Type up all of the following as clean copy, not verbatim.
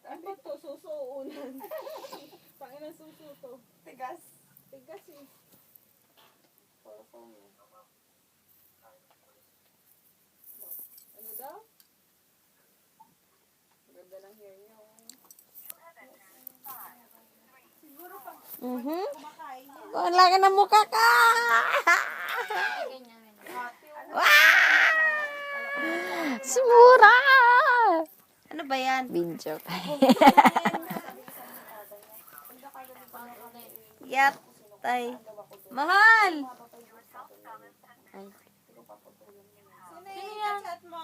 Ano ba to? Suso unan. Pangilan suso to. Tigas. Tigas eh. Ano daw? Ganda ng hair niya. Siguro pag kumakain niya. Ang laki ng mukha ka! Simura! Ano ba yan? Video. Yat. Tay. Mahal! Sino yung chat mo?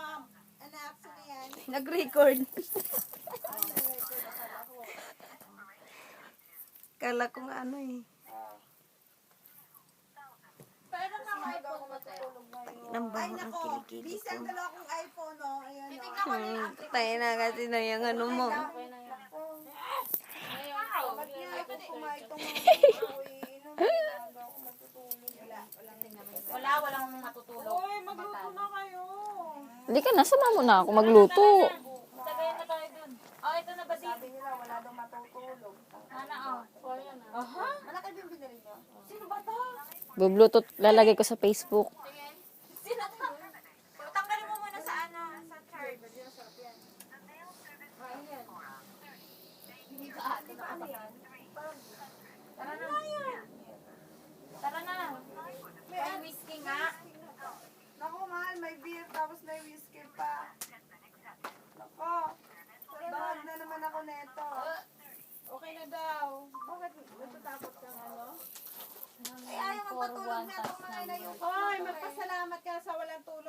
Anak, sino yan? Nag-record. Kala ko nga ano eh. Pero nga iPhone mo tayo. Nang Ay baho ang nako, kilikili busy ko. ang dalawa kong iPhone, oh. Ayan, oh. Tayo na kasi na yung ano mo. Bakit nga ako kumain itong mga inom? Ginagawa ko matutulog. Walang matutulog. Uy, magluto na kayo. Hindi ka na, sama mo na ako magluto. Tagayan na tayo dun. Oh, ito na ba di? Sabi nila, wala daw matutulog. Ana, oh. For yan, ah. Aha? Malaki din binili niyo. Sino ba to? Bluetooth, lalagay ko sa Facebook. Sino to? Tanggalin mo muna sa ano, sa charge. Tara na. Tara na. May whiskey nga. Naku, mahal, may beer tapos may whiskey pa. Naku, bahag na naman ako neto. Okay na daw. Bakit natatakot kang ano? Ay, ayaw magpatulog na itong mga ina yung... Ay, magpasalamat ka sa walang tulog.